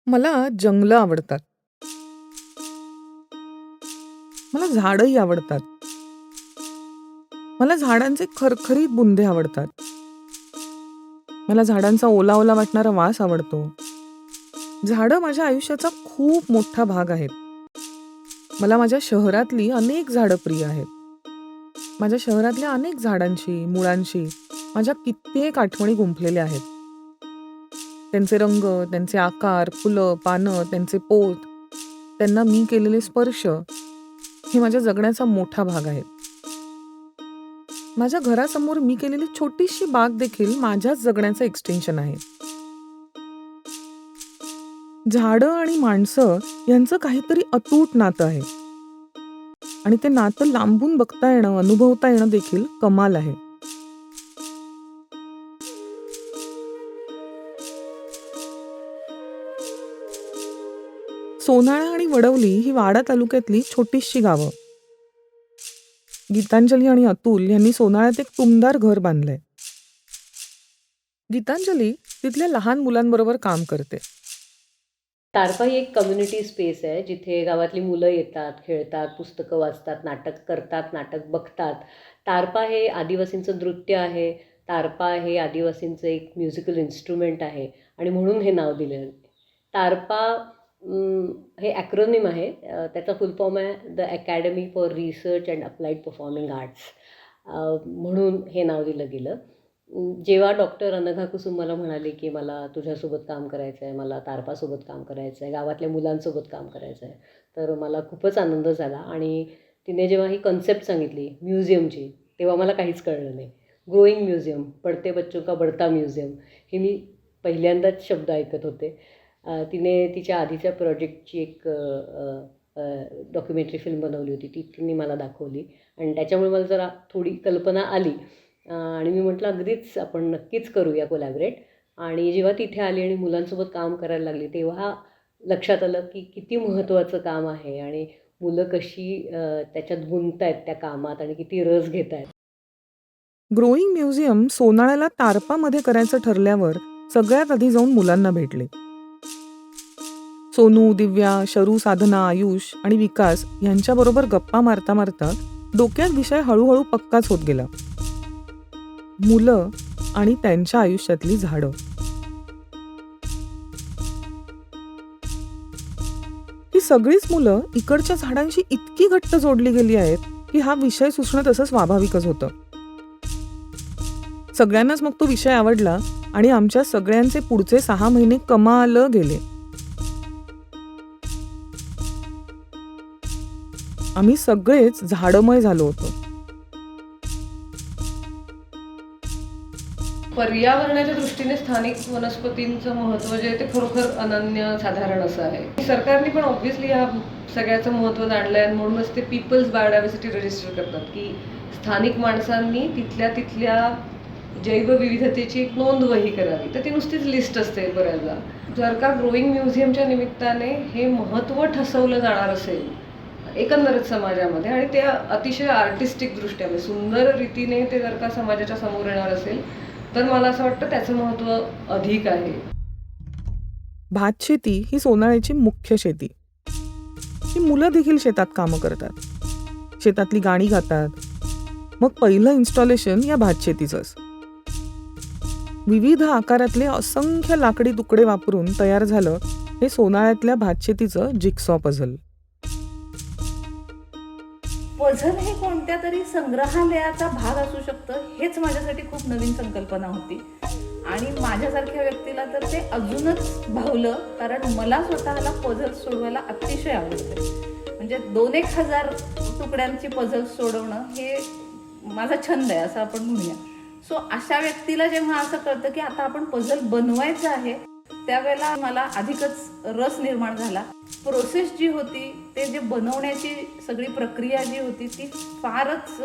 मला जंगलं आवडतात. मला झाडंही आवडतात. मला झाडांचे खरखरीत बुंदे आवडतात. मला झाडांचा ओला ओला वाटणारा वास आवडतो. झाडं माझ्या आयुष्याचा खूप मोठा भाग आहेत. मला माझ्या शहरातली अनेक झाडं प्रिय आहेत. माझ्या शहरातल्या अनेक झाडांशी, मुळांशी माझ्या कित्येक आठवणी गुंफलेल्या आहेत. त्यांचे रंग, त्यांचे आकार, फुलं, पानं, त्यांचे पोत, त्यांना मी केलेले स्पर्श हे माझ्या जगण्याचा मोठा भाग आहेत. माझ्या घरासमोर मी केलेली छोटीशी बाग देखील माझ्याच जगण्याचं एक्सटेन्शन आहे. झाडं आणि माणसं यांचं काहीतरी अतूट नातं आहे आणि ते नातं लांबून बघता येणं, अनुभवता येणं देखील कमाल आहे. सोनाळा आणि वडवली ही वाडा तालुक्यातली छोटीशी गावं. गीतांजली आणि अतुल यांनी सोनाळ्यात एक टुमदार घर बांधलंय. गीतांजली तिथल्या लहान मुलांबरोबर काम करते. तारपा ही एक कम्युनिटी स्पेस आहे जिथे गावातली मुलं येतात, खेळतात, पुस्तकं वाचतात, नाटक करतात, नाटक बघतात. तारपा हे आदिवासींचं नृत्य आहे. तारपा हे आदिवासींचं एक म्युझिकल इन्स्ट्रुमेंट आहे आणि म्हणून हे नाव दिलेलं आहे. तारपा हे ॲक्रोनिम आहे. त्याचा फुल फॉर्म आहे the academy for research and applied performing arts. म्हणून हे नाव दिलं गेलं. जेव्हा डॉक्टर अनघा कुसुम मला म्हणाले की मला तुझ्यासोबत काम करायचं आहे, मला तारपासोबत काम करायचं आहे, गावातल्या मुलांसोबत काम करायचं आहे, तर मला खूपच आनंद झाला. आणि तिने जेव्हा ही कन्सेप्ट सांगितली म्युझियमची, तेव्हा मला काहीच कळलं नाही. ग्रोईंग म्युझियम, पडते बच्चों का बडता म्युझियम, हे मी पहिल्यांदाच शब्द ऐकत होते. तिने तिच्या आधीच्या प्रोजेक्टची एक डॉक्युमेंटरी फिल्म बनवली होती, ती तिने मला दाखवली आणि त्याच्यामुळे मला जरा थोडी कल्पना आली. आणि मी म्हटलं अगदीच आपण नक्कीच करूया कोलॅबरेट. आणि जेव्हा तिथे आली आणि मुलांसोबत काम करायला लागली तेव्हा लक्षात आलं की किती महत्त्वाचं काम आहे आणि मुलं कशी त्याच्यात गुंत आहेत त्या कामात आणि किती रस घेत आहेत. ग्रोईंग म्युझियम सोनाळ्याला तारपामध्ये करायचं ठरल्यावर सगळ्यात आधी जाऊन मुलांना भेटले. सोनू, दिव्या, शरू, साधना, आयुष आणि विकास यांच्याबरोबर गप्पा मारता मारता डोक्यात विषय हळूहळू पक्काच होत गेला. मुलं आणि त्यांच्या आयुष्यातली झाडं. ही सगळीच मुलं इकडच्या झाडांशी इतकी घट्ट जोडली गेली आहेत की हा विषय सुचणं तसं स्वाभाविकच होतं. सगळ्यांनाच मग तो विषय आवडला आणि आमच्या सगळ्यांचे पुढचे 6 महिने कमाल गेले. आम्ही सगळेच झाडमय झालो होतो. पर्यावरणाच्या दृष्टीने स्थानिक वनस्पतींचं महत्त्व जे आहे ते खरोखर अनन्यसाधारण असं आहे. सरकारने पण ऑब्व्हियसली ह्या सगळ्याचं महत्त्व जाणलं आहे म्हणूनच ते पीपल्स बायोडायव्हर्सिटी रजिस्टर करतात की स्थानिक माणसांनी तिथल्या जैवविविधतेची एक नोंद वही करावी. तर ती नुसतीच लिस्ट असते बऱ्याचदा. जर का ग्रोईंग म्युझियमच्या निमित्ताने हे महत्त्व ठसवलं जाणार असेल एकंदरच समाजामध्ये आणि ते अतिशय आर्टिस्टिक दृष्ट्या म्हणजे सुंदर रीतीने ते जर का समाजाच्या समोर येणार असेल तर मला असं वाटतं त्याचं महत्त्व अधिक आहे. भात शेती ही सोनाळ्याची मुख्य शेती. ही मुलं देखील शेतात कामं करतात, शेतातली गाणी गातात. मग पहिलं इन्स्टॉलेशन या भात शेतीचंच. विविध आकारातले असंख्य लाकडी तुकडे वापरून तयार झालं हे सोनाळ्यातल्या भातशेतीचं जिक्सॉ पझल. पझल हे कोणत्या तरी संग्रहालयाचा भाग असू शकतं हेच माझ्यासाठी खूप नवीन संकल्पना होती आणि माझ्यासारख्या व्यक्तीला तर ते अजूनच भावलं कारण मला स्वतःला पझल सोडवायला अतिशय आवडते. म्हणजे 2-1 हजार तुकड्यांची पझल सोडवणं हे माझा छंद आहे असं आपण म्हणूया. सो अशा व्यक्तीला जेव्हा असं कळतं की आता आपण पझल बनवायचं आहे त्यावेळेला मला अधिकच रस निर्माण झाला. प्रोसेस जी होती ते जे बनवण्याची सगळी प्रक्रिया जी होती ती फारच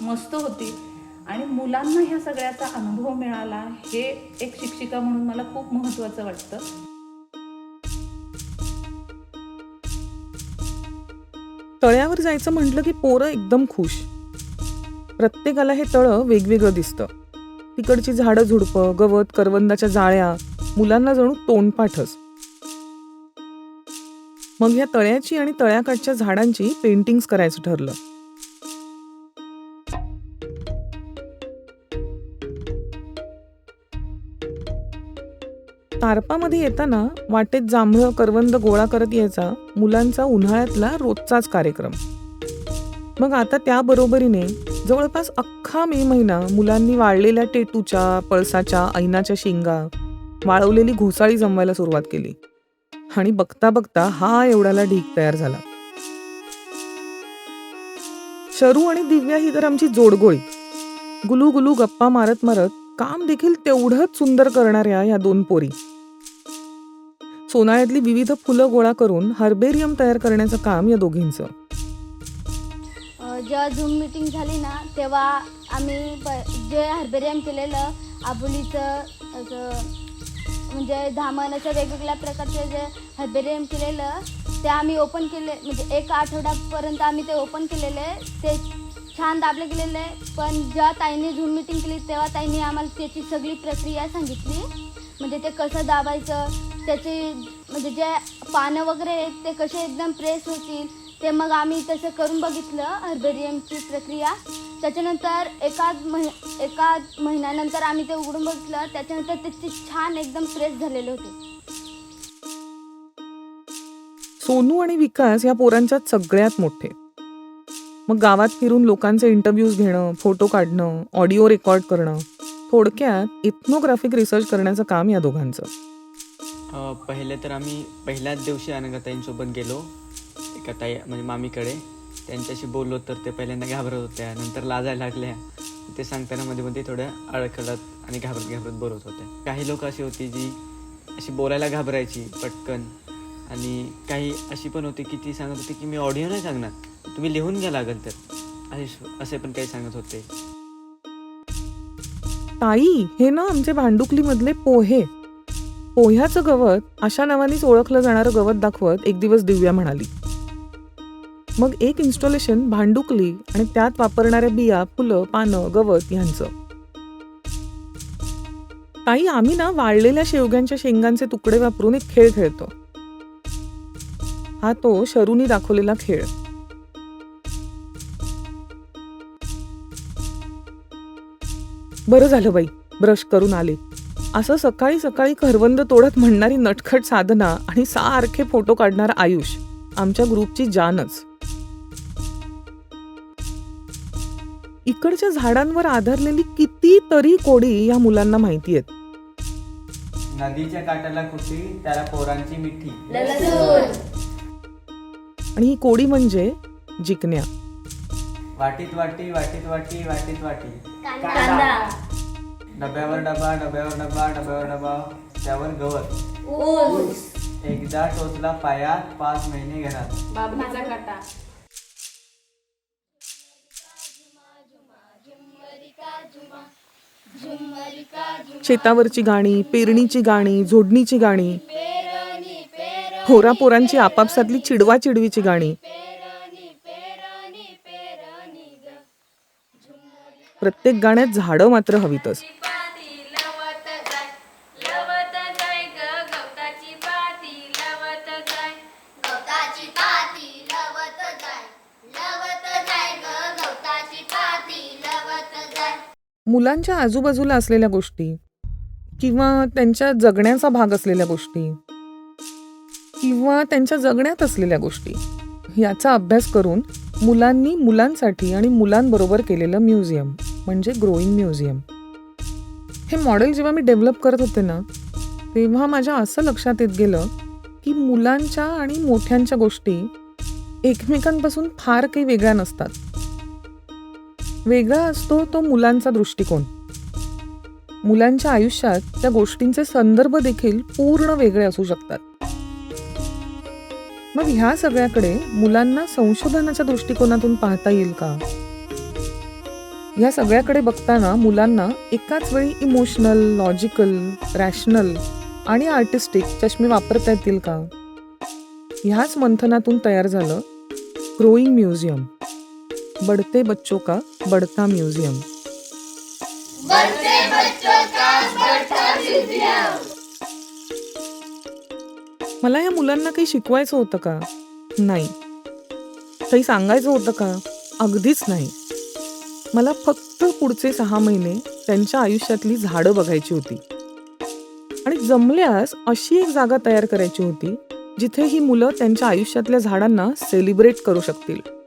मस्त होती आणि मुलांना ह्या सगळ्याचा अनुभव मिळाला हे एक शिक्षिका म्हणून मला खूप महत्त्वाचं वाटतं. तळ्यावर जायचं म्हटलं की पोरं एकदम खुश. प्रत्येकाला हे तळं वेगवेगळं दिसतं. तिकडची झाडं झुडपं, गवत, करवंदाच्या जाळ्या मुलांना जणू तोंडपाठच. मग या तळ्याची आणि तळ्याकाठच्या झाडांची पेंटिंग्स करायचं ठरलं. तारपामध्ये येताना वाटेत जांभळं करवंद गोळा करत यायचा मुलांचा उन्हाळ्यातला रोजचाच कार्यक्रम. मग आता त्या बरोबरीने जवळपास अख्खा मे महिना मुलांनी वाळलेल्या टेटूच्या, पळसाच्या, ऐनाच्या शेंगा, वाळवलेली घोसाळी जमवायला सुरुवात केली. आणि बघता बघता हा एवढाला ढीग तयार झाला. शरू आणि दिव्या ही तर आमची जोडगोळी. गुलू गुलू गप्पा मारत मारत काम देखील तेवढंच सुंदर करणाऱ्या या दोन पोरी. सोनाळ्यातली विविध फुलं गोळा करून हर्बेरियम तयार करण्याचं काम या दोघींचं. जेव्हा झूम मीटिंग झाली ना तेव्हा आम्ही जे हर्बेरियम केलेलं आबोलीचं असं म्हणजे धामण असं वेगवेगळ्या प्रकारचे जे हर्बेरियम केलेलं ते आम्ही ओपन केले. म्हणजे 1 आठवड्यापर्यंत आम्ही ते ओपन केलेले, ते छान दाबले गेलेले. पण जेव्हा ताईने झूम मीटिंग केली तेव्हा ताईने आम्हाला त्याची सगळी प्रक्रिया सांगितली. म्हणजे ते कसं दाबायचं, त्याचे म्हणजे जे पानं वगैरे आहेत ते कसे एकदम प्रेस होतील ते मग आम्ही तसं करून बघितलं हर्बेरियमची प्रक्रिया. त्याच्यानंतर एका महिन्यानंतर आम्ही ते उघडून बघितलं. त्याच्यानंतर ते छान एकदम प्रेस झालेले होते. सोनू आणि विकास या पोरांच्यात सगळ्यात मोठे. मग गावात फिरून लोकांचे इंटरव्ह्यूज घेणं, फोटो काढणं, ऑडिओ रेकॉर्ड करणं, थोडक्यात इथनोग्राफिक रिसर्च करण्याचं काम या दोघांचं. पहिले तर आम्ही पहिल्याच दिवशी अनघाताईंसोबत गेलो एका ताई म्हणजे मामीकडे. त्यांच्याशी बोललो तर ते पहिल्यांदा घाबरत होत्या, नंतर लाजायला लागल्या. ते सांगताना मध्ये मध्ये थोड्या अडखळत आणि घाबरत बोलत होत्या. काही लोक अशी होती जी अशी बोलायला घाबरायची पटकन, आणि काही अशी पण होती की ती सांगत होती की मी ऑडिओ नाही सांगणार, तुम्ही लिहून घ्या लागेल तर, असे पण काही सांगत होते. ताई हे ना आमचे भांडुकलीमधले पोहे. पोह्याचं गवत अशा नावानेच ओळखलं जाणारं गवत दाखवत एक दिवस दिव्या म्हणाली. मग एक इन्स्टॉलेशन भांडुकली आणि त्यात वापरणाऱ्या बिया, फुलं, पानं, गवत ह्यांचं. ताई आम्ही ना वाळलेल्या शेवग्यांच्या शेंगांचे तुकडे वापरून एक खेळ खेळतो. हा तो शरूनी दाखवलेला खेळ. बरं झालं बाई, ब्रश करून आले. असं सकाळी सकाळी करवंद तोडत म्हणणारी नटखट साधना आणि सारखे फोटो काढणारा आयुष आमच्या ग्रुपची जानच. इकडच्या झाडांवर आधारलेली कितीतरी कोडी या मुलांना माहिती आहेत. नदीच्या काठाला कुठे त्याला पोरांची मिठी, आणि ही कोडी म्हणजे जिकण्या. वाटीत वाटी वाटीत वाटी वाटीत वाटी, डब्यावर डबा डब्यावर डबा डब्यावर डबा, त्यावर गवत, एकदा टोचला पायात 5 महिने घरात. बाबलीचा काटा. शेतावरची गाणी, पेरणीची गाणी, झोडणीची गाणी, पोरांची आपापसातली चिडवा चिडवीची गाणी. प्रत्येक गाण्यात झाडं मात्र हवीतच. मुलांच्या आजूबाजूला असलेल्या गोष्टी किंवा त्यांच्या जगण्याचा भाग असलेल्या गोष्टी किंवा त्यांच्या जगण्यात असलेल्या गोष्टी याचा अभ्यास करून मुलांनी मुलांसाठी आणि मुलांबरोबर केलेलं म्युझियम म्हणजे ग्रोईंग म्युझियम. हे मॉडेल जेव्हा मी डेव्हलप करत होते ना तेव्हा माझ्या असं लक्षात येत गेलं की मुलांच्या आणि मोठ्यांच्या गोष्टी एकमेकांपासून फार काही वेगळ्या नसतात. वेगळा असतो तो मुलांचा दृष्टिकोन. मुलांच्या आयुष्यात त्या गोष्टींचे संदर्भ देखील पूर्ण वेगळे असू शकतात. मग ह्या सगळ्याकडे मुलांना संशोधनाच्या दृष्टिकोनातून पाहता येईल का? या सगळ्याकडे बघताना मुलांना एकाच वेळी इमोशनल, लॉजिकल, रॅशनल आणि आर्टिस्टिक चष्मे वापरता येतील का? ह्याच मंथनातून तयार झालं ग्रोईंग म्युझियम, बढ़ते बच्चों का बढ़ता म्युझियम. मला या मुलांना काही शिकवायचं होतं का? नाही. काही सांगायचं होतं का? अगदीच नाही. मला फक्त पुढचे 6 महिने त्यांच्या आयुष्यातली झाडं बघायची होती. आणि जमल्यास अशी एक जागा तयार करायची होती जिथे ही मुलं त्यांच्या आयुष्यातल्या झाडांना सेलिब्रेट करू शकतील.